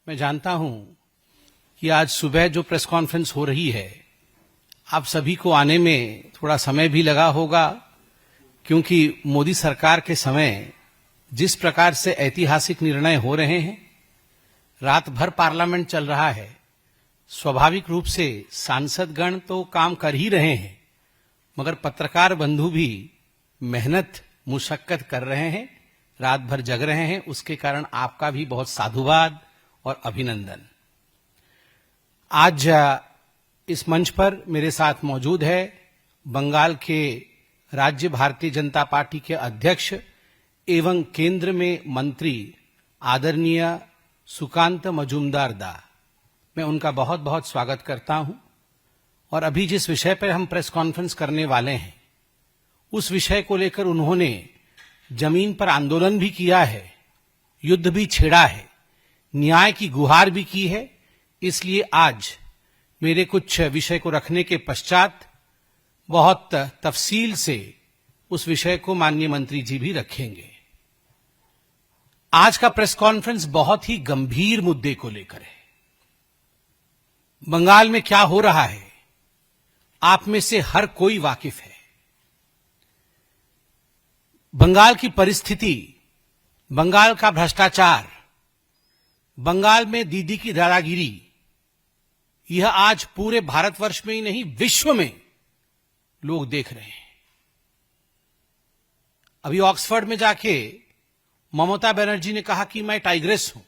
मैं जानता हूं कि आज सुबह जो प्रेस कॉन्फ्रेंस हो रही है, आप सभी को आने में थोड़ा समय भी लगा होगा, क्योंकि मोदी सरकार के समय जिस प्रकार से ऐतिहासिक निर्णय हो रहे हैं, रात भर पार्लियामेंट चल रहा है। स्वाभाविक रूप से सांसदगण तो काम कर ही रहे हैं, मगर पत्रकार बंधु भी मेहनत मुशक्कत कर रहे हैं, रात भर जग रहे हैं। उसके कारण आपका भी बहुत साधुवाद और अभिनंदन। आज इस मंच पर मेरे साथ मौजूद है बंगाल के राज्य भारतीय जनता पार्टी के अध्यक्ष एवं केंद्र में मंत्री आदरणीय सुकांत मजूमदार दा। मैं उनका बहुत बहुत स्वागत करता हूं। और अभी जिस विषय पर हम प्रेस कॉन्फ्रेंस करने वाले हैं, उस विषय को लेकर उन्होंने जमीन पर आंदोलन भी किया है, युद्ध भी छेड़ा है, न्याय की गुहार भी की है। इसलिए आज मेरे कुछ विषय को रखने के पश्चात बहुत तफसील से उस विषय को माननीय मंत्री जी भी रखेंगे। आज का प्रेस कॉन्फ्रेंस बहुत ही गंभीर मुद्दे को लेकर है। बंगाल में क्या हो रहा है, आप में से हर कोई वाकिफ है। बंगाल की परिस्थिति, बंगाल का भ्रष्टाचार, बंगाल में दीदी की दादागिरी, यह आज पूरे भारतवर्ष में ही नहीं, विश्व में लोग देख रहे हैं। अभी ऑक्सफोर्ड में जाके ममता बनर्जी ने कहा कि मैं टाइग्रेस हूं।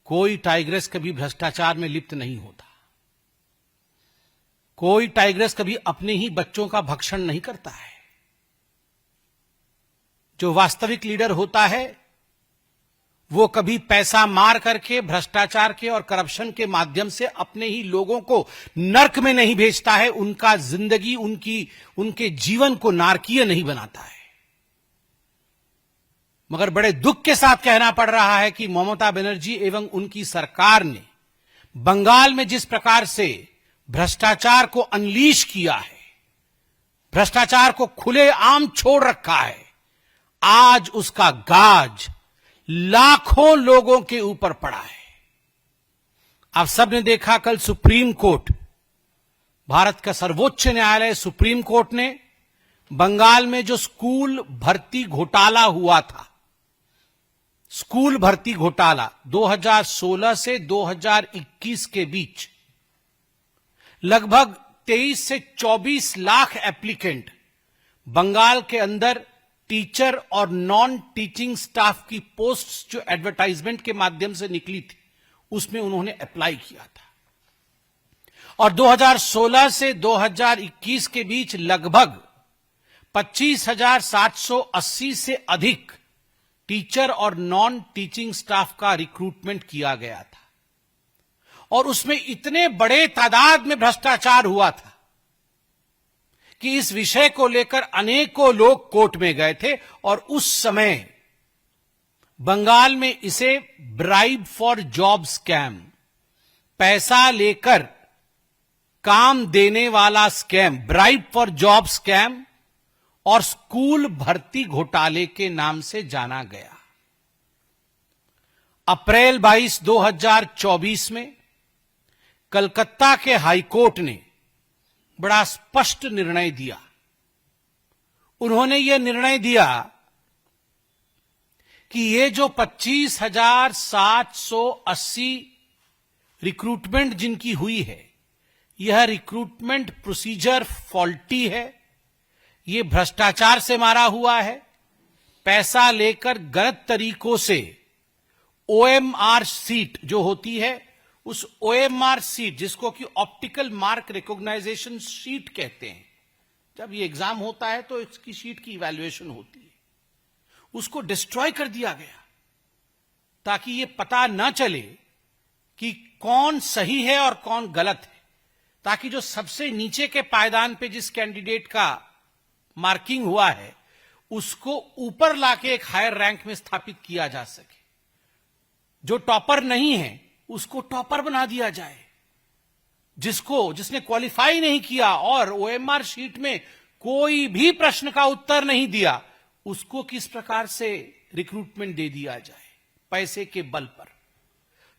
कोई टाइग्रेस कभी भ्रष्टाचार में लिप्त नहीं होता। कोई टाइग्रेस कभी अपने ही बच्चों का भक्षण नहीं करता है। जो वास्तविक लीडर होता है, वो कभी पैसा मार करके भ्रष्टाचार के और करप्शन के माध्यम से अपने ही लोगों को नर्क में नहीं भेजता है, उनका जिंदगी, उनके जीवन को नारकीय नहीं बनाता है। मगर बड़े दुख के साथ कहना पड़ रहा है कि ममता बनर्जी एवं उनकी सरकार ने बंगाल में जिस प्रकार से भ्रष्टाचार को अनलीश किया है, भ्रष्टाचार को खुलेआम छोड़ रखा है, आज उसका गाज लाखों लोगों के ऊपर पड़ा है। आप सबने देखा, कल सुप्रीम कोर्ट, भारत का सर्वोच्च न्यायालय सुप्रीम कोर्ट ने बंगाल में जो स्कूल भर्ती घोटाला हुआ था, स्कूल भर्ती घोटाला 2016 से 2021 के बीच लगभग 23 से 24 लाख एप्लीकेंट बंगाल के अंदर टीचर और नॉन टीचिंग स्टाफ की पोस्ट्स जो एडवर्टाइजमेंट के माध्यम से निकली थी, उसमें उन्होंने अप्लाई किया था। और 2016 से 2021 के बीच लगभग 25,780 से अधिक टीचर और नॉन टीचिंग स्टाफ का रिक्रूटमेंट किया गया था। और उसमें इतने बड़े तादाद में भ्रष्टाचार हुआ था कि इस विषय को लेकर अनेकों लोग कोर्ट में गए थे। और उस समय बंगाल में इसे ब्राइब फॉर जॉब स्कैम, पैसा लेकर काम देने वाला scam, bribe for job scam और स्कूल भर्ती घोटाले के नाम से जाना गया। अप्रैल 22, 2024 में कलकत्ता के हाईकोर्ट ने बड़ा स्पष्ट निर्णय दिया। उन्होंने यह निर्णय दिया कि ये जो 25,780 रिक्रूटमेंट जिनकी हुई है, यह रिक्रूटमेंट प्रोसीजर फॉल्टी है, ये भ्रष्टाचार से मारा हुआ है, पैसा लेकर गलत तरीकों से ओएमआर सीट जो होती है, उस ओएमआर सीट जिसको कि ऑप्टिकल मार्क रिकॉग्नाइजेशन शीट कहते हैं, जब ये एग्जाम होता है तो इसकी शीट की इवैल्यूएशन होती है, उसको डिस्ट्रॉय कर दिया गया ताकि ये पता ना चले कि कौन सही है और कौन गलत है, ताकि जो सबसे नीचे के पायदान पे जिस कैंडिडेट का मार्किंग हुआ है, उसको ऊपर लाके एक हायर रैंक में स्थापित किया जा सके। जो टॉपर नहीं है उसको टॉपर बना दिया जाए, जिसने क्वालिफाई नहीं किया और ओएमआर शीट में कोई भी प्रश्न का उत्तर नहीं दिया, उसको किस प्रकार से रिक्रूटमेंट दे दिया जाए। पैसे के बल पर।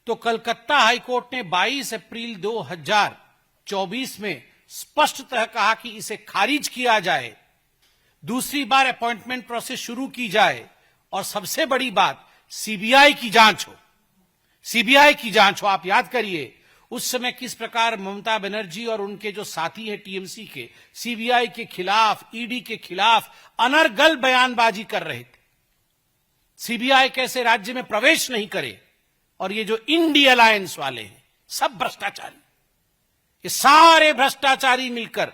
तो कलकत्ता हाईकोर्ट ने 22 अप्रैल 2024 में स्पष्टतः कहा कि इसे खारिज किया जाए, दूसरी बार अपॉइंटमेंट प्रोसेस शुरू की जाए और सबसे बड़ी बात सीबीआई की जांच हो। सीबीआई की जांच हो। आप याद करिए उस समय किस प्रकार ममता बनर्जी और उनके जो साथी हैं टीएमसी के सीबीआई के खिलाफ, ईडी के खिलाफ अनर्गल बयानबाजी कर रहे थे। सीबीआई कैसे राज्य में प्रवेश नहीं करे, और ये जो इंडी अलायंस वाले हैं सब भ्रष्टाचारी, ये सारे भ्रष्टाचारी मिलकर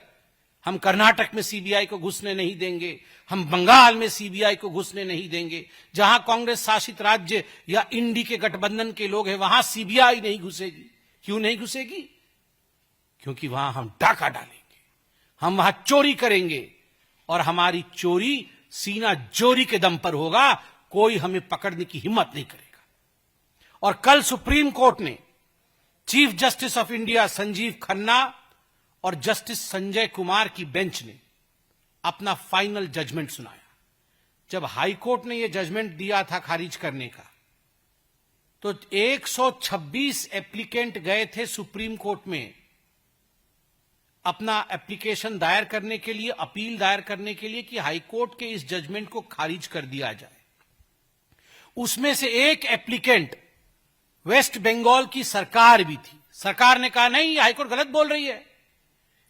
हम कर्नाटक में सीबीआई को घुसने नहीं देंगे, हम बंगाल में सीबीआई को घुसने नहीं देंगे, जहां कांग्रेस शासित राज्य या इंडी के गठबंधन के लोग हैं वहां सीबीआई नहीं घुसेगी। क्यों नहीं घुसेगी? क्योंकि वहां हम डाका डालेंगे, हम वहां चोरी करेंगे और हमारी चोरी सीना जोरी के दम पर होगा, कोई हमें पकड़ने की हिम्मत नहीं करेगा। और कल सुप्रीम कोर्ट ने chief justice of India Sanjeev Khanna और जस्टिस संजय कुमार की बेंच ने अपना फाइनल जजमेंट सुनाया। जब हाई कोर्ट ने यह जजमेंट दिया था खारिज करने का, तो 126 एप्लीकेंट गए थे सुप्रीम कोर्ट में अपना एप्लीकेशन दायर करने के लिए, अपील दायर करने के लिए कि हाई कोर्ट के इस जजमेंट को खारिज कर दिया जाए। उसमें से एक एप्लीकेंट वेस्ट बंगाल की सरकार भी थी। सरकार ने कहा नहीं, ये हाईकोर्ट गलत बोल रही है,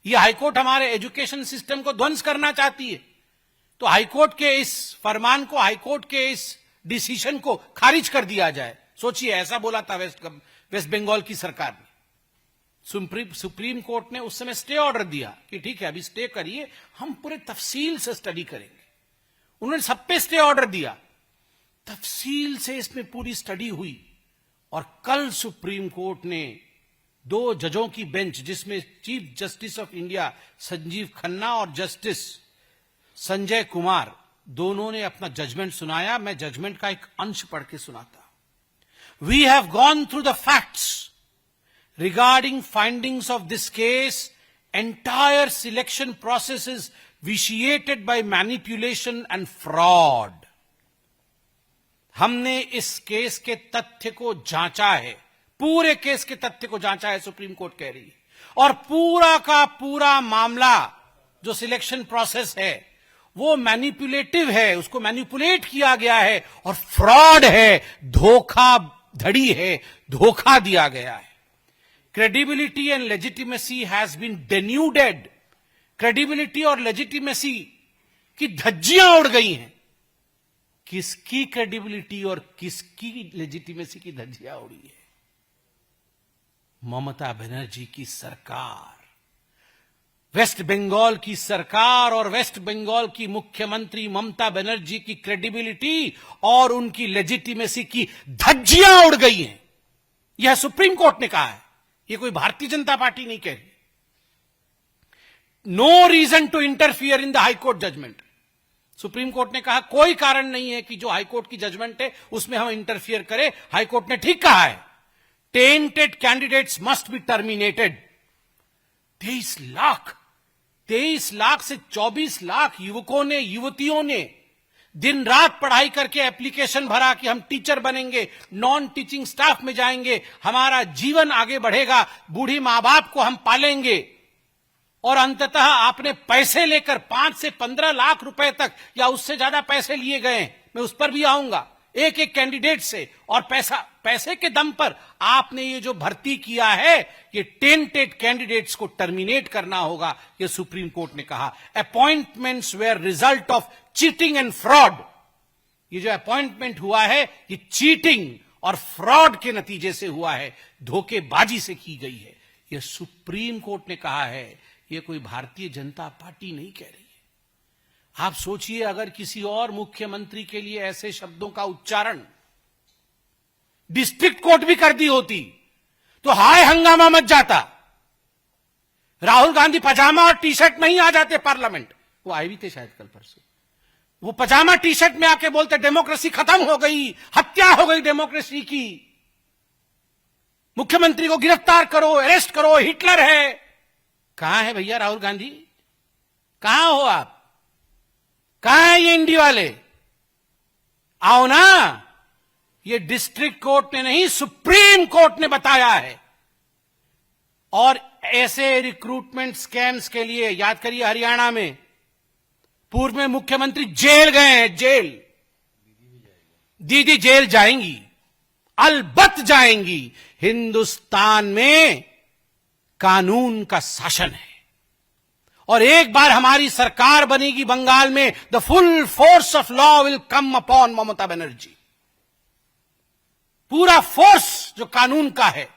ये हाईकोर्ट हमारे एजुकेशन सिस्टम को ध्वंस करना चाहती है। तो हाईकोर्ट के इस फरमान को, हाईकोर्ट के इस डिसीजन को खारिज कर दिया जाए। सोचिए, ऐसा बोला था वेस्ट बंगाल की सरकार ने। सुप्रीम कोर्ट ने उस समय स्टे ऑर्डर दिया कि ठीक है, अभी स्टे करिए, हम पूरे तफसील से स्टडी करेंगे। उन्होंने सब पे स्टे ऑर्डर दिया, तफसील से इसमें पूरी स्टडी हुई और कल सुप्रीम कोर्ट ने 2 जजों की बेंच, जिसमें chief justice of India Sanjeev Khanna और जस्टिस संजय कुमार, दोनों ने अपना जजमेंट सुनाया। मैं जजमेंट का एक अंश पढ़ के सुनाता। We have gone through the facts regarding findings of this case. Entire selection process is vitiated by manipulation and fraud. हमने इस केस के तथ्य को जांचा है, पूरे केस के तथ्य को जांचा है, सुप्रीम कोर्ट कह रही है। और पूरा का पूरा मामला जो सिलेक्शन प्रोसेस है वो मैनिपुलेटिव है, उसको मैनिपुलेट किया गया है और फ्रॉड है, धोखाधड़ी है, धोखा दिया गया है। Credibility and legitimacy has been denuded. Credibility और legitimacy की धज्जियां उड़ गई हैं। किसकी credibility और किसकी legitimacy की धज्जियां उड़ी है? ममता बनर्जी की सरकार, वेस्ट बंगाल की सरकार और वेस्ट बंगाल की मुख्यमंत्री ममता बनर्जी की credibility और उनकी legitimacy की धज्जियां उड़ गई हैं। यह सुप्रीम कोर्ट ने कहा है, ये कोई भारतीय जनता पार्टी नहीं कह रही। No reason to interfere in the high court judgment. Supreme court ने कहा कोई कारण नहीं है कि जो हाईकोर्ट की जजमेंट है उसमें हम इंटरफियर करें। हाईकोर्ट ने ठीक कहा है, tainted candidates must be terminated. 23 lakh से 24 लाख युवकों ने, युवतियों ने दिन रात पढ़ाई करके एप्लीकेशन भरा कि हम टीचर बनेंगे, नॉन टीचिंग स्टाफ में जाएंगे, हमारा जीवन आगे बढ़ेगा, बूढ़ी मां बाप को हम पालेंगे। और अंततः आपने पैसे लेकर 5 से 15 लाख रुपए तक या उससे ज्यादा पैसे लिए गए, मैं उस पर भी आऊंगा, एक एक कैंडिडेट से, और पैसे के दम पर आपने ये जो भर्ती किया है, ये टेंटेड कैंडिडेट्स को टर्मिनेट करना होगा, ये सुप्रीम कोर्ट ने कहा। Appointments were result of cheating and fraud. ये जो अपॉइंटमेंट हुआ है ये चीटिंग और फ्रॉड के नतीजे से हुआ है, धोखेबाजी से की गई है। ये सुप्रीम कोर्ट ने कहा है, ये कोई भारतीय जनता पार्टी नहीं कह रही है। आप सोचिए, अगर किसी और मुख्यमंत्री के लिए ऐसे शब्दों का उच्चारण डिस्ट्रिक्ट कोर्ट भी कर दी होती तो हाय हंगामा मच जाता। राहुल गांधी पजामा और टी शर्ट में ही आ जाते पार्लियामेंट। वो आए भी थे शायद कल परसों। वो पजामा टी शर्ट में आके बोलते डेमोक्रेसी खत्म हो गई, हत्या हो गई डेमोक्रेसी की, मुख्यमंत्री को गिरफ्तार करो, अरेस्ट करो, हिटलर है। कहां है भैया राहुल गांधी? कहां हो आप? कहां है ये इंडी वाले? आओ ना, ये डिस्ट्रिक्ट कोर्ट ने नहीं, सुप्रीम कोर्ट ने बताया है। और ऐसे रिक्रूटमेंट स्कैम्स के लिए याद करिए, हरियाणा में पूर्व में मुख्यमंत्री जेल गए हैं, जेल। दीदी जेल जाएंगी, अलबत्त जाएंगी। हिंदुस्तान में कानून का शासन है, और एक बार हमारी सरकार बनेगी बंगाल में, the full force of law will come upon Mamata Banerjee. पूरा फोर्स जो कानून का है,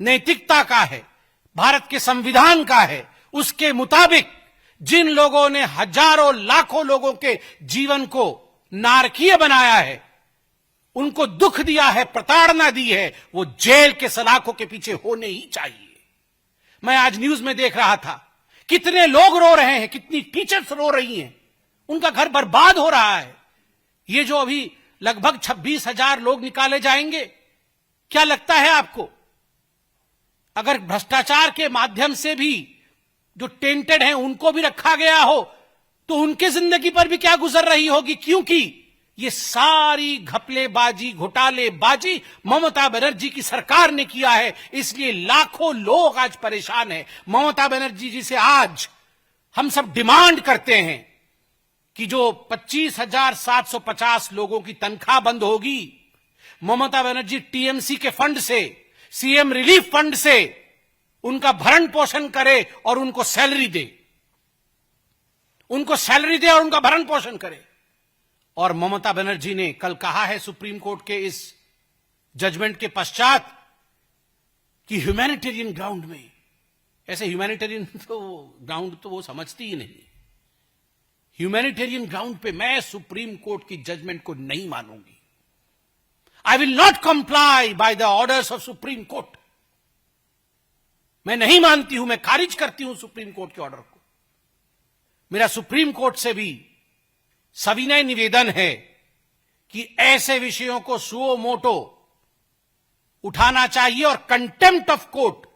नैतिकता का है, भारत के संविधान का है, उसके मुताबिक जिन लोगों ने हजारों लाखों लोगों के जीवन को नारकीय बनाया है, उनको दुख दिया है, प्रताड़ना दी है, वो जेल के सलाखों के पीछे होने ही चाहिए। मैं आज न्यूज में देख रहा था, कितने लोग रो रहे हैं, कितनी टीचर्स रो रही हैं, उनका घर बर्बाद हो रहा है। ये जो अभी लगभग 26,000 लोग निकाले जाएंगे, क्या लगता है आपको, अगर भ्रष्टाचार के माध्यम से भी जो टेंटेड हैं उनको भी रखा गया हो, तो उनकी जिंदगी पर भी क्या गुजर रही होगी? क्योंकि ये सारी घपलेबाजी, घोटालेबाजी ममता बनर्जी की सरकार ने किया है, इसलिए लाखों लोग आज परेशान हैं। ममता बनर्जी जी से आज हम सब डिमांड करते हैं कि जो 25,750 लोगों की तनख्वाह बंद होगी, ममता बनर्जी टीएमसी के फंड से, सीएम रिलीफ फंड से उनका भरण पोषण करे और उनको सैलरी दे, उनको सैलरी दे और उनका भरण पोषण करे। और ममता बनर्जी ने कल कहा है सुप्रीम कोर्ट के इस जजमेंट के पश्चात कि ह्यूमैनिटेरियन ग्राउंड में, ऐसे ह्यूमैनिटेरियन तो ग्राउंड तो वो समझती ही नहीं, ह्यूमैनिटेरियन ग्राउंड पे मैं सुप्रीम कोर्ट की जजमेंट को नहीं मानूंगी। I will not comply by the orders of Supreme Court. मैं नहीं मानती हूं, मैं खारिज करती हूं सुप्रीम कोर्ट के ऑर्डर को। मेरा सुप्रीम कोर्ट से भी सविनय निवेदन है कि ऐसे विषयों को सुओ मोटो उठाना चाहिए और contempt of court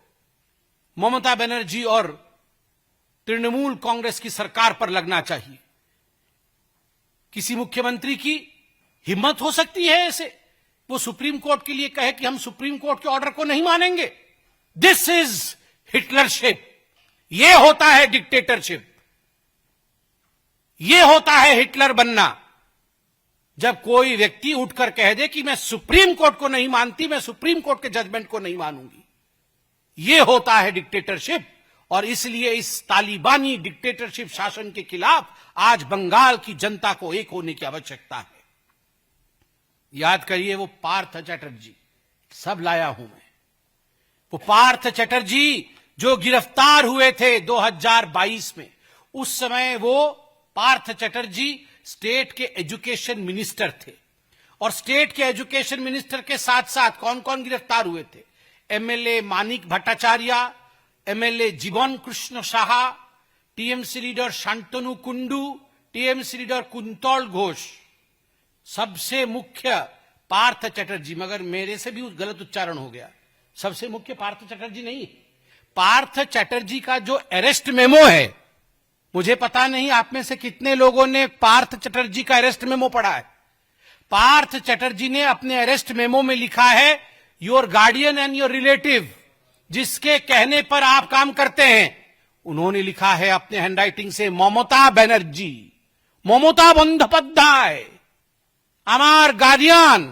Mamata Banerjee और तृणमूल कांग्रेस की सरकार पर लगना चाहिए। किसी मुख्यमंत्री की हिम्मत हो सकती है ऐसे, वो सुप्रीम कोर्ट के लिए कहे कि हम सुप्रीम कोर्ट के ऑर्डर को नहीं मानेंगे? दिस इज हिटलरशिप, ये होता है डिक्टेटरशिप, ये होता है हिटलर बनना। जब कोई व्यक्ति उठकर कह दे कि मैं सुप्रीम कोर्ट को नहीं मानती, मैं सुप्रीम कोर्ट के जजमेंट को नहीं मानूंगी, ये होता है डिक्टेटरशिप। और इसलिए इस तालिबानी डिक्टेटरशिप शासन के खिलाफ आज बंगाल की जनता को एक होने की आवश्यकता है। याद करिए, वो पार्थ चैटर्जी, सब लाया हूं मैं, वो पार्थ चैटर्जी जो गिरफ्तार हुए थे 2022 में, उस समय वो पार्थ चैटर्जी स्टेट के एजुकेशन मिनिस्टर थे। और स्टेट के एजुकेशन मिनिस्टर के साथ साथ कौन कौन गिरफ्तार हुए थे? एमएलए मानिक भट्टाचार्य, एमएलए जीवन Krishna Saha, TMC leader Shantanu Kundu, TMC leader quintal Ghosh, सबसे मुख्य पार्थ चैटर्जी। मगर मेरे से भी गलत उच्चारण हो गया, सबसे मुख्य पार्थ चैटर्जी नहीं, पार्थ चैटर्जी का जो अरेस्ट मेमो है, मुझे पता नहीं आप में से कितने लोगों ने पार्थ चैटर्जी का अरेस्ट मेमो पढ़ा है। पार्थ चैटर्जी ने अपने अरेस्ट मेमो में लिखा है, your guardian and your relative, जिसके कहने पर आप काम करते हैं, उन्होंने लिखा है अपने हैंडराइटिंग से ममता बनर्जी, ममता बंदोपाध्याय, अमार गार्डियन।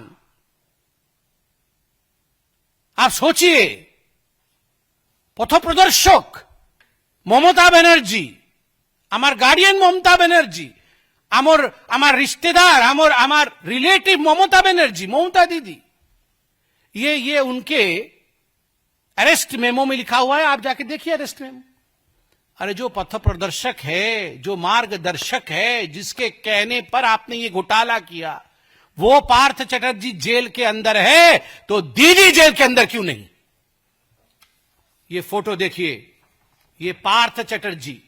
आप सोचिए, पथप्रदर्शक ममता बनर्जी, আমার গার্ডিয়ান মমতা ব্যানার্জি, আমার रिश्तेदार, আমার रिलेटिव ममता बनर्जी, ममता दीदी, ये उनके अरेस्ट मेमो में लिखा हुआ है। आप जाके देखिए अरेस्ट मेमो। अरे जो पथ प्रदर्शक है, जो मार्गदर्शक है, जिसके कहने पर आपने ये घोटाला किया, वो पार्थ चैटर्जी जेल के अंदर है, तो दीदी जेल के अंदर क्यों नहीं? ये फोटो देखिए, ये पार्थ चैटर्जी,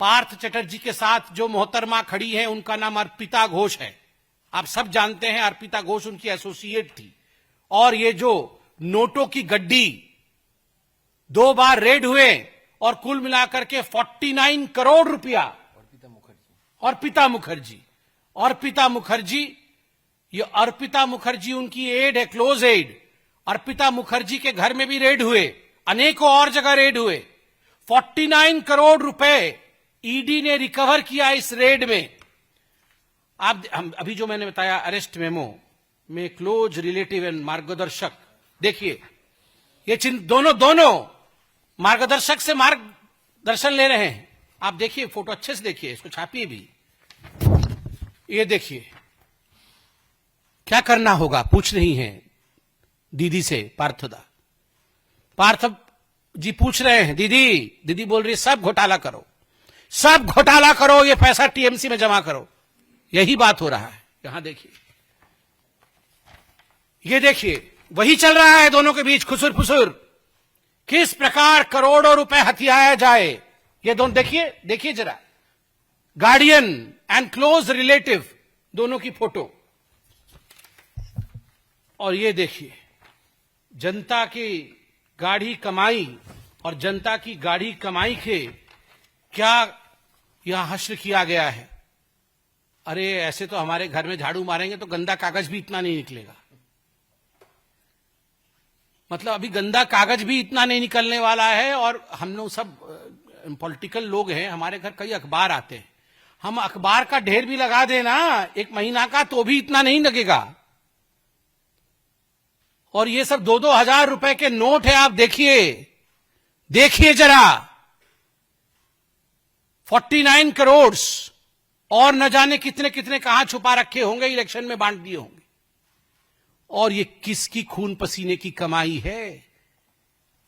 पार्थ चैटर्जी के साथ जो मोहतरमा खड़ी है उनका नाम अर्पिता घोष है। आप सब जानते हैं अर्पिता घोष उनकी एसोसिएट थी। और ये जो नोटों की गड्डी 2 बार रेड हुए और कुल मिलाकर के 49 करोड़ रुपया, अर्पिता मुखर्जी ये अर्पिता मुखर्जी उनकी एड है, क्लोज एड। अर्पिता मुखर्जी के घर में भी रेड हुए, अनेकों और जगह रेड हुए। 49 करोड़ रुपए ईडी ने रिकवर किया इस रेड में। आप अभी जो मैंने बताया अरेस्ट मेमो में क्लोज रिलेटिव एंड मार्गदर्शक, देखिए ये चिन्ह दोनों मार्गदर्शक से मार्गदर्शन ले रहे हैं। आप देखिए फोटो अच्छे से देखिए, इसको छापिए भी। ये देखिए क्या करना होगा, पूछ रही हैं दीदी से पार्थदा। पार्थ जी पूछ रहे हैं, दीदी बोल रही है सब घोटाला करो, सब घोटाला करो, ये पैसा टीएमसी में जमा करो। यही बात हो रहा है। यहां देखिए, ये देखिए वही चल रहा है दोनों के बीच खुसुर फुसुर। किस प्रकार करोड़ों रुपए हथियाया जाए, ये दोनों देखिए जरा, गार्डियन एंड क्लोज रिलेटिव दोनों की फोटो। और ये देखिए जनता की गाढ़ी कमाई और जनता की गाढ़ी कमाई के क्या यहां हश्र किया गया है। अरे ऐसे तो हमारे घर में झाड़ू मारेंगे तो गंदा कागज भी इतना नहीं निकलेगा। मतलब अभी गंदा कागज भी इतना नहीं निकलने वाला है। और हम लोग सब पॉलिटिकल लोग हैं, हमारे घर कई अखबार आते हैं, हम अखबार का ढेर भी लगा देना 1 महीना का तो भी इतना नहीं लगेगा। और ये सब 2-2 हजार रुपए के नोट है। आप देखिए जरा, 49 करोड़ और न जाने कितने कितने कहां छुपा रखे होंगे, इलेक्शन में बांट दिए होंगे। और ये किसकी खून पसीने की कमाई है?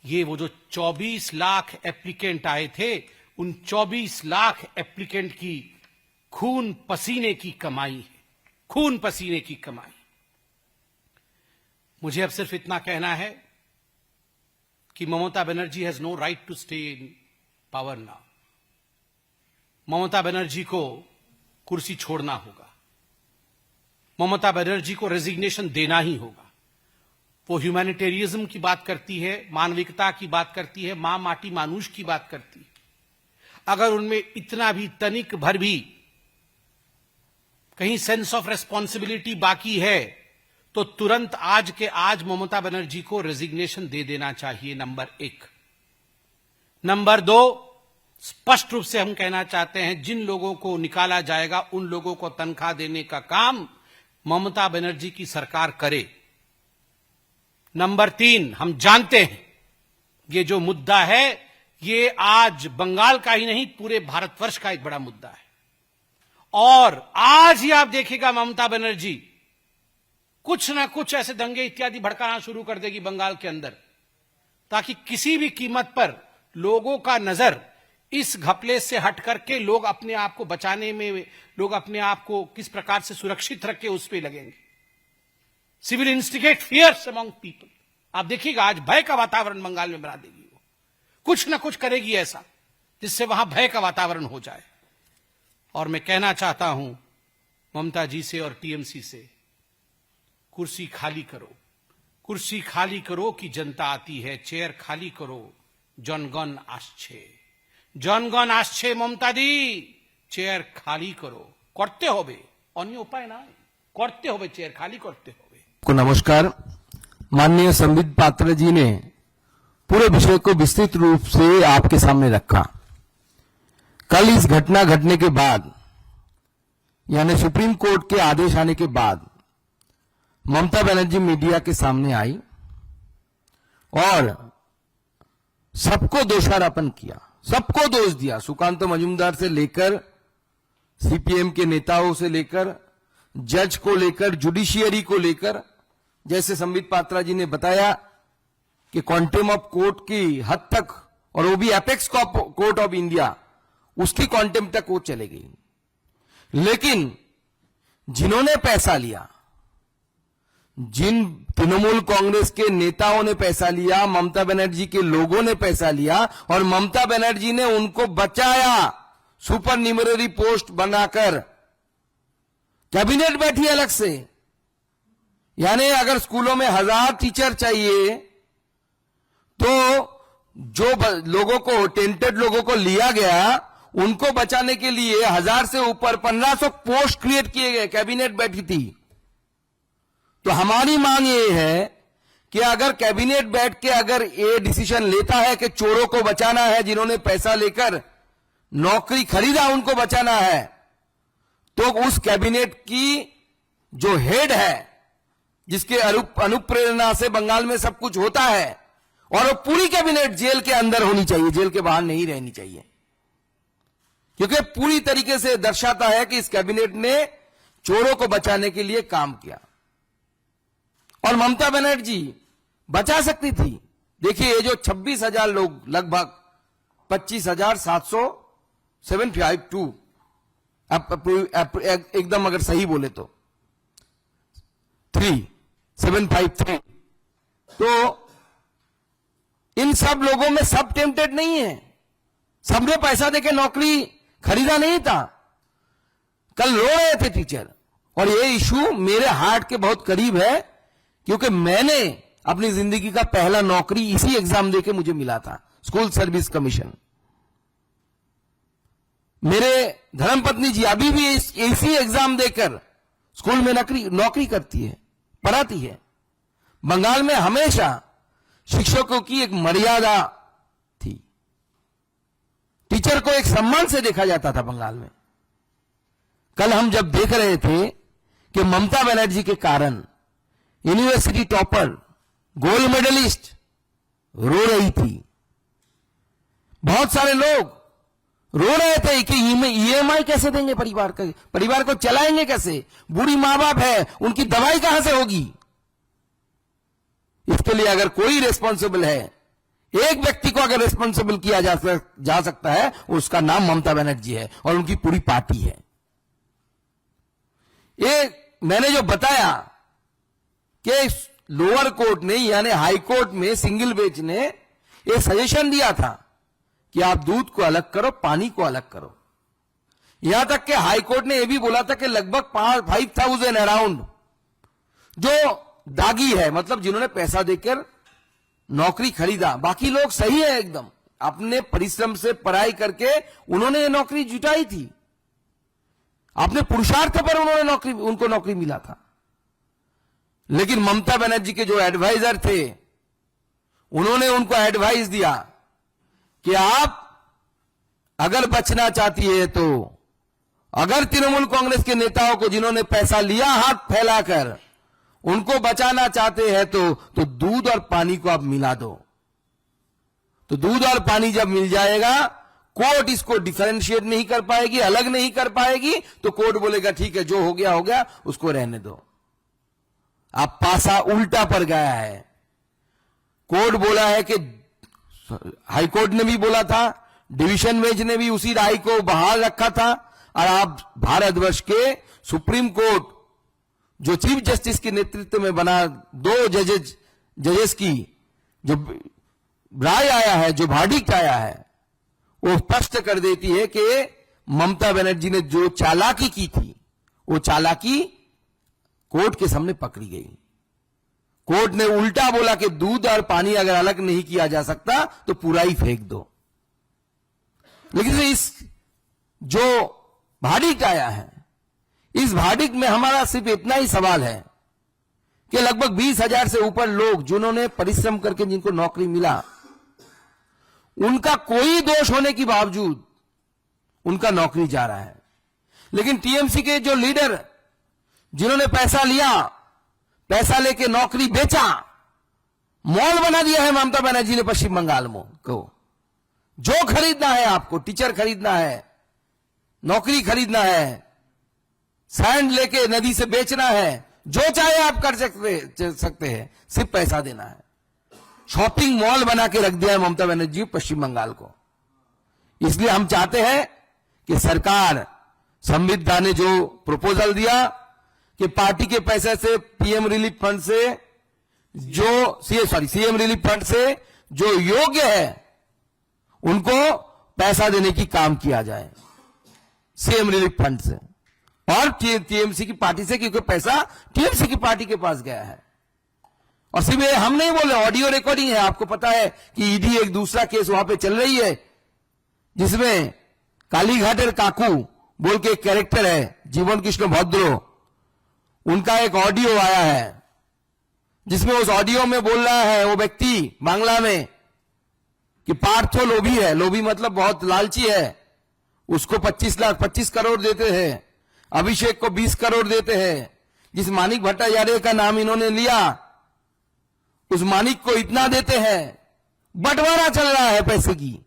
ये वो जो 24 लाख एप्लीकेंट आए थे, उन 24 लाख एप्लीकेंट की खून पसीने की कमाई है, खून पसीने की कमाई। मुझे अब सिर्फ इतना कहना है कि Mamata Banerjee has no right to stay in power now. Mamata Banerjee को कुर्सी छोड़ना होगा, ममता बनर्जी को रेजिग्नेशन देना ही होगा। वो ह्यूमैनिटेरियज्म की बात करती है, मानविकता की बात करती है, मां माटी मानुष की बात करती है। अगर उनमें इतना भी तनिक भर भी कहीं सेंस ऑफ रेस्पॉन्सिबिलिटी बाकी है तो तुरंत आज के आज ममता बनर्जी को रेजिग्नेशन दे देना चाहिए, नंबर 1। नंबर 2, स्पष्ट रूप से हम कहना चाहते हैं जिन लोगों को निकाला जाएगा उन लोगों को तनख्वाह देने का काम ममता बनर्जी की सरकार करे। नंबर 3, हम जानते हैं ये जो मुद्दा है ये आज बंगाल का ही नहीं पूरे भारतवर्ष का एक बड़ा मुद्दा है। और आज ही आप देखिएगा ममता बनर्जी कुछ ना कुछ ऐसे दंगे इत्यादि भड़काना शुरू कर देगी बंगाल के अंदर, ताकि किसी भी कीमत पर लोगों का नजर इस घपले से हट करके लोग अपने आप को बचाने में, लोग अपने आप को किस प्रकार से सुरक्षित रखे उस पर लगेंगे। Civil instigate fierce among people. आप देखिएगा आज भय का वातावरण बंगाल में बना देगी। वो कुछ ना कुछ करेगी ऐसा जिससे वहां भय का वातावरण हो जाए। और मैं कहना चाहता हूं ममता जी से और टीएमसी से, कुर्सी खाली करो, कुर्सी खाली करो कि जनता आती है। चेयर खाली करो, जनगण आसछे, जनगण आसछे। ममता दी चेयर खाली करो, करते होबे, अन्य उपाय ना, करते होबे, चेयर खाली करते होबे। को नमस्कार। माननीय संबित पात्रा जी ने पूरे विषय को विस्तृत रूप से आपके सामने रखा। कल इस घटना घटने के बाद, यानी सुप्रीम कोर्ट के आदेश आने के बाद, ममता बनर्जी मीडिया के सामने आई और सबको दोषारोपण किया, सबको दोष दिया। सुकांत मजूमदार से लेकर सीपीएम के नेताओं से लेकर जज को लेकर जुडिशियरी को लेकर, जैसे संबित पात्रा जी ने बताया कि क्वांटम ऑफ कोर्ट की हद तक, और वो भी एपेक्स कोर्ट ऑफ इंडिया, उसकी क्वांटम तक वो चले गई। लेकिन जिन्होंने पैसा लिया, जिन तृणमूल कांग्रेस के नेताओं ने पैसा लिया, ममता बनर्जी के लोगों ने पैसा लिया और ममता बनर्जी ने उनको बचाया सुपर न्यूमररी पोस्ट बनाकर। कैबिनेट बैठी अलग से, यानी अगर स्कूलों में 1000 टीचर चाहिए तो जो लोगों को, टेंटेड लोगों को लिया गया, उनको बचाने के लिए 1000 से ऊपर 1500 पोस्ट क्रिएट किए गए। कैबिनेट बैठी थी, तो हमारी मांग ये है कि अगर कैबिनेट बैठ के अगर ये डिसीजन लेता है कि चोरों को बचाना है, जिन्होंने पैसा लेकर नौकरी खरीदा उनको बचाना है, तो उस कैबिनेट की जो हेड है, जिसके अनुप्रेरणा से बंगाल में सब कुछ होता है, और वो पूरी कैबिनेट जेल के अंदर होनी चाहिए, जेल के बाहर नहीं रहनी चाहिए, क्योंकि पूरी तरीके से दर्शाता है कि इस कैबिनेट ने चोरों को बचाने के लिए काम किया। और ममता बनर्जी बचा सकती थी। देखिए, ये जो 26,000 लोग, लगभग 25,752 एकदम अगर सही बोले तो 3753, तो इन सब लोगों में सब टेम्पटेड नहीं है, सबने पैसा देके नौकरी खरीदा नहीं था। कल रो रहे थे टीचर, और ये इशू मेरे हार्ट के बहुत करीब है, क्योंकि मैंने अपनी जिंदगी का पहला नौकरी इसी एग्जाम देके मुझे मिला था, स्कूल सर्विस कमीशन। मेरे धर्मपत्नी जी अभी भी इसी एग्जाम देकर स्कूल में नौकरी करती है, पढ़ाती है। बंगाल में हमेशा शिक्षकों की एक मर्यादा थी, टीचर को एक सम्मान से देखा जाता था बंगाल में। कल हम जब देख रहे थे कि ममता बनर्जी के कारण यूनिवर्सिटी टॉपर, गोल्ड मेडलिस्ट रो रही थी, बहुत सारे लोग रो रहे थे कि ईएमआई कैसे देंगे, परिवार को चलाएंगे कैसे, बूढ़ी मां बाप है, उनकी दवाई कहां से होगी। इसके लिए अगर कोई रिस्पॉन्सिबल है, एक व्यक्ति को अगर रिस्पॉन्सिबल किया जा सकता है, उसका नाम ममता बनर्जी है और उनकी पूरी पार्टी है। ये मैंने जो बताया कि लोअर कोर्ट ने, यानी हाई कोर्ट में सिंगल बेंच ने ये सजेशन दिया था कि आप दूध को अलग करो, पानी को अलग करो। यहां तक कि हाई कोर्ट ने यह भी बोला था कि लगभग 5,000 अराउंड जो दागी है, मतलब जिन्होंने पैसा देकर नौकरी खरीदा, बाकी लोग सही है एकदम, अपने परिश्रम से पढ़ाई करके उन्होंने ये नौकरी जुटाई थी, अपने पुरुषार्थ पर उनको नौकरी मिला था। लेकिन ममता बनर्जी के जो एडवाइजर थे, उन्होंने उनको एडवाइस दिया कि आप अगर बचना चाहती है तो, अगर तृणमूल कांग्रेस के नेताओं को जिन्होंने पैसा लिया हाथ फैलाकर, उनको बचाना चाहते हैं तो दूध और पानी को आप मिला दो। तो दूध और पानी जब मिल जाएगा, कोर्ट इसको डिफरेंशिएट नहीं कर पाएगी, अलग नहीं कर पाएगी, तो कोर्ट बोलेगा ठीक है, जो हो गया उसको रहने दो। अब पासा उल्टा पड़ गया है। कोर्ट बोला है कि, हाई कोर्ट ने भी बोला था, डिवीजन बेंच ने भी उसी राय को बहाल रखा था, और आप भारतवर्ष के सुप्रीम कोर्ट जो चीफ जस्टिस के नेतृत्व में बना, 2 जजेस की जो राय आया है, जो वर्डिक्ट आया है, वो स्पष्ट कर देती है कि ममता बनर्जी ने जो चालाकी की थी, वो चालाकी कोर्ट के सामने पकड़ी गई। कोर्ट ने उल्टा बोला कि दूध और पानी अगर अलग नहीं किया जा सकता तो पूरा ही फेंक दो। लेकिन इस जो वर्डिक्ट आया है, इस वर्डिक्ट में हमारा सिर्फ इतना ही सवाल है कि लगभग 20,000 से ऊपर लोग जिन्होंने परिश्रम करके जिनको नौकरी मिला, उनका कोई दोष होने के बावजूद उनका नौकरी जा रहा है। लेकिन टीएमसी के जो लीडर, जिन्होंने पैसा लिया, पैसा लेके नौकरी बेचा, मॉल बना दिया है ममता बनर्जी ने पश्चिम बंगाल में को। जो खरीदना है आपको, टीचर खरीदना है, नौकरी खरीदना है, सैंड लेके नदी से बेचना है, जो चाहे आप कर सकते हैं, सिर्फ पैसा देना है। शॉपिंग मॉल बना के रख दिया है ममता बनर्जी पश्चिम बंगाल को। इसलिए हम चाहते हैं कि सरकार, संविधान ने जो प्रपोजल दिया कि पार्टी के पैसे से, सीएम रिलीफ फंड से जो योग्य है उनको पैसा देने की काम किया जाए, सीएम रिलीफ फंड से और टीएमसी की पार्टी से, क्योंकि पैसा टीएमसी की पार्टी के पास गया है। और सिर्फ हम नहीं बोले, ऑडियो रिकॉर्डिंग है, आपको पता है कि ईडी एक दूसरा केस वहां पे चल रही है, जिसमें कालीघाटेर काकू बोल के एक कैरेक्टर है, जीवन कृष्ण भद्रो, उनका एक ऑडियो आया है जिसमें उस ऑडियो में बोल रहा है वो व्यक्ति बांग्ला में कि पार्थो लोभी है, लोभी मतलब बहुत लालची है, उसको 25 करोड़ देते हैं, अभिषेक को 20 करोड़ देते हैं। जिस मानिक भट्टाचार्य का नाम इन्होंने लिया, उस मानिक को इतना देते हैं, बंटवारा चल रहा है पैसे की,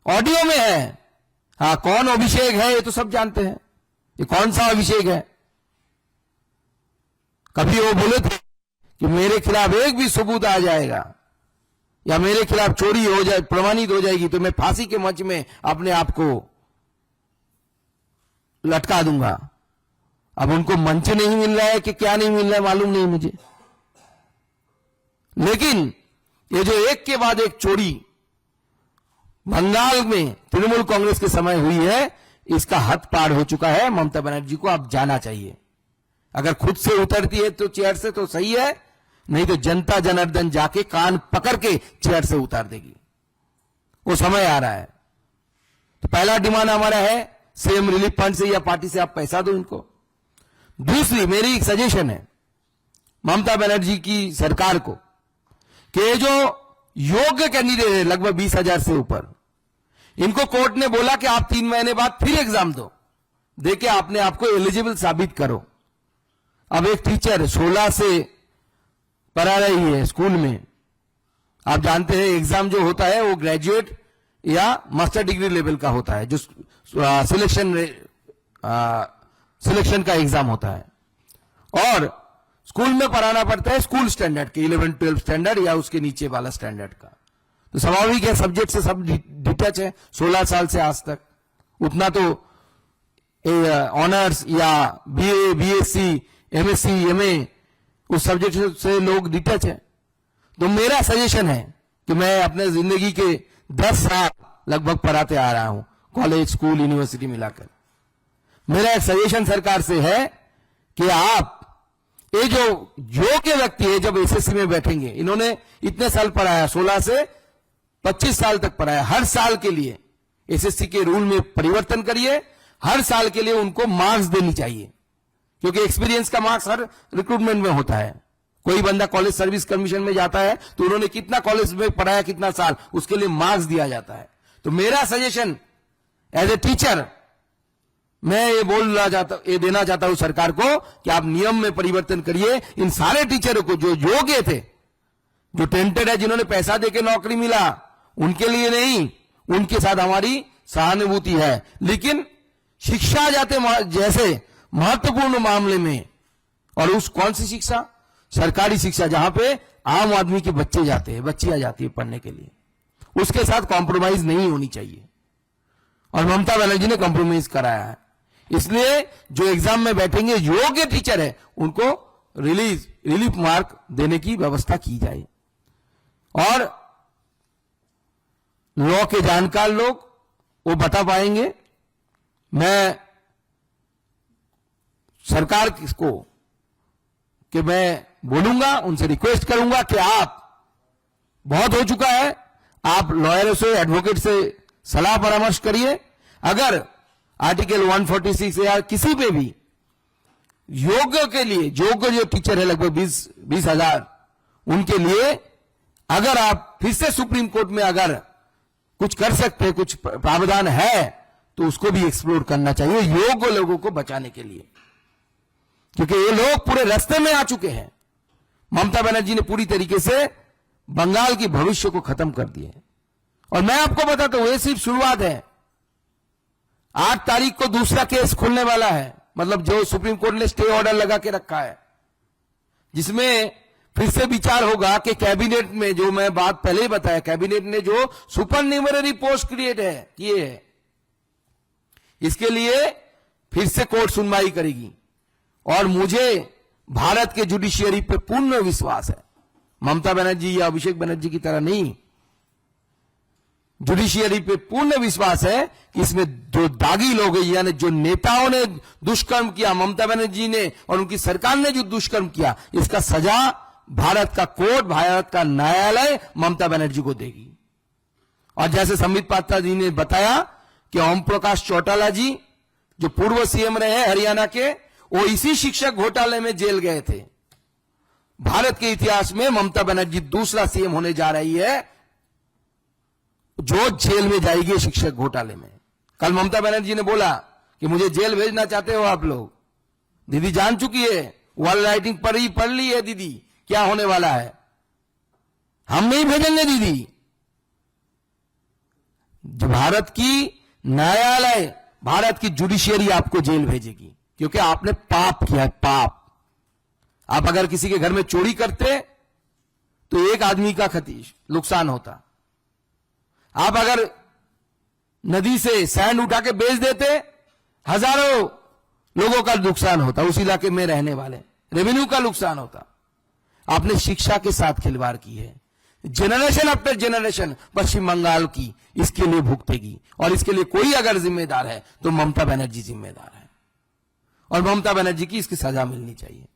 ऑडियो में है। हाँ, कौन अभिषेक है ये तो सब जानते हैं, ये कौन सा अभिषेक है। कभी वो बोले थे कि मेरे खिलाफ एक भी सबूत आ जाएगा या मेरे खिलाफ चोरी हो जाए, प्रमाणित हो जाएगी, तो मैं फांसी के मंच में अपने आप को लटका दूंगा। अब उनको मंच नहीं मिल रहा है कि क्या नहीं मिल रहा है मालूम नहीं मुझे, लेकिन ये जो एक के बाद एक चोरी बंगाल में तृणमूल कांग्रेस के समय हुई है, इसका हद पार हो चुका है। ममता बनर्जी को अब जाना चाहिए। अगर खुद से उतरती है तो चेयर से तो सही है, नहीं तो जनता जनार्दन जाके कान पकड़ के चेयर से उतार देगी। वो समय आ रहा है। तो पहला डिमांड हमारा है सीएम रिलीफ फंड से या पार्टी से आप पैसा दो इनको। दूसरी मेरी एक सजेशन है ममता बनर्जी की सरकार को कि जो योग्य कैंडिडेट है लगभग 20,000 से ऊपर, इनको कोर्ट ने बोला कि आप 3 महीने बाद फिर एग्जाम दो, देके आपने आपको एलिजिबल साबित करो। अब एक टीचर 16 से पढ़ा रही है स्कूल में, आप जानते हैं एग्जाम जो होता है वो ग्रेजुएट या मास्टर डिग्री लेवल का होता है, जो सिलेक्शन का एग्जाम होता है, और स्कूल में पढ़ाना पड़ता है स्कूल स्टैंडर्ड के 11-12 स्टैंडर्ड या उसके नीचे वाला स्टैंडर्ड का। तो स्वाभाविक है सब्जेक्ट से सब डिटैच है 16 साल से आज तक, उतना तो ऑनर्स या बीए, बीएससी, एमएससी, एमए उस सब्जेक्ट से लोग डिटैच है। तो मेरा सजेशन है कि मैं अपने जिंदगी के 10 साल लगभग पढ़ाते आ रहा हूं, कॉलेज, स्कूल, यूनिवर्सिटी मिलाकर। मेरा एक सजेशन सरकार से है कि आप ये जो योग्य व्यक्ति है जब एसएससी में बैठेंगे, इन्होंने इतने साल पढ़ाया, 16 से 25 साल तक पढ़ाया, हर साल के लिए एसएससी के रूल में परिवर्तन करिए, हर साल के लिए उनको मार्क्स देनी चाहिए, क्योंकि एक्सपीरियंस का मार्क्स हर रिक्रूटमेंट में होता है। कोई बंदा कॉलेज सर्विस कमीशन में जाता है तो उन्होंने कितना कॉलेज में पढ़ाया, कितना साल, उसके लिए मार्क्स दिया जाता है। तो मेरा सजेशन एज ए टीचर मैं ये देना चाहता हूं सरकार को कि आप नियम में परिवर्तन करिए। इन सारे टीचरों को जो योग्य थे, जो टेंटेड है, जिन्होंने पैसा देके नौकरी मिला, उनके लिए नहीं, उनके साथ हमारी सहानुभूति है, लेकिन शिक्षा जैसे महत्वपूर्ण मामले में, और उस कौन सी शिक्षा, सरकारी शिक्षा जहां पे आम आदमी के बच्चे जाते हैं, बच्चियां जाती है पढ़ने के लिए, उसके साथ कॉम्प्रोमाइज नहीं होनी चाहिए। और ममता बनर्जी ने कॉम्प्रोमाइज कराया है। इसलिए जो एग्जाम में बैठेंगे योग्य टीचर है, उनको रिलीफ मार्क देने की व्यवस्था की जाए। और लॉ के जानकार लोग वो बता पाएंगे। मैं सरकार को कि मैं बोलूंगा, उनसे रिक्वेस्ट करूंगा कि आप, बहुत हो चुका है, आप लॉयरों से, एडवोकेट से सलाह परामर्श करिए। अगर आर्टिकल 146 या किसी पे भी योग्य के लिए, योग्य जो टीचर है लगभग 20,000, उनके लिए अगर आप फिर से सुप्रीम कोर्ट में अगर कुछ कर सकते हैं, कुछ प्रावधान है, तो उसको भी एक्सप्लोर करना चाहिए योग्य लोगों को बचाने के लिए, क्योंकि ये लोग पूरे रास्ते में आ चुके हैं। ममता बनर्जी ने पूरी तरीके से बंगाल की भविष्य को खत्म कर दिया है। और मैं आपको बताता हूं, ये सिर्फ शुरुआत है। 8 तारीख को दूसरा केस खुलने वाला है, मतलब जो सुप्रीम कोर्ट ने स्टे ऑर्डर लगा के रखा है, जिसमें फिर से विचार होगा कि कैबिनेट में, जो मैं बात पहले ही बताया, कैबिनेट ने जो सुपर न्यूमररी पोस्ट क्रिएट किए है, इसके लिए फिर से कोर्ट सुनवाई करेगी। और मुझे भारत के जुडिशियरी पे पूर्ण विश्वास है, ममता बनर्जी या अभिषेक बनर्जी की तरह नहीं, जुडिशियरी पे पूर्ण विश्वास है कि इसमें जो दागी लोग हैं, यानी जो नेताओं ने दुष्कर्म किया, ममता बनर्जी ने और उनकी सरकार ने जो दुष्कर्म किया, इसका सजा भारत का कोर्ट, भारत का न्यायालय ममता बनर्जी को देगी। और जैसे संबित पात्रा जी ने बताया कि ओम प्रकाश चौटाला जी जो पूर्व सीएम रहे हरियाणा के, वो इसी शिक्षक घोटाले में जेल गए थे। भारत के इतिहास में ममता बनर्जी दूसरा सीएम होने जा रही है जो जेल में जाएगी शिक्षक घोटाले में। कल ममता बनर्जी ने बोला कि मुझे जेल भेजना चाहते हो आप लोग। दीदी जान चुकी है, वॉल राइटिंग पढ़ ली है दीदी क्या होने वाला है। हम नहीं भेजेंगे दीदी। जो भारत की न्यायालय, भारत की जुडिशियरी आपको जेल भेजेगी क्योंकि आपने पाप किया है, पाप। आप अगर किसी के घर में चोरी करते तो एक आदमी का नुकसान होता। आप अगर नदी से सैंड उठा के बेच देते हजारों लोगों का नुकसान होता, उस इलाके में रहने वाले रेवेन्यू का नुकसान होता। आपने शिक्षा के साथ खिलवाड़ की है। जनरेशन आफ्टर जनरेशन पश्चिम बंगाल की इसके लिए भुगतेगी और इसके लिए कोई अगर जिम्मेदार है तो ममता बनर्जी जिम्मेदार है और ममता बनर्जी की इसकी सजा मिलनी चाहिए।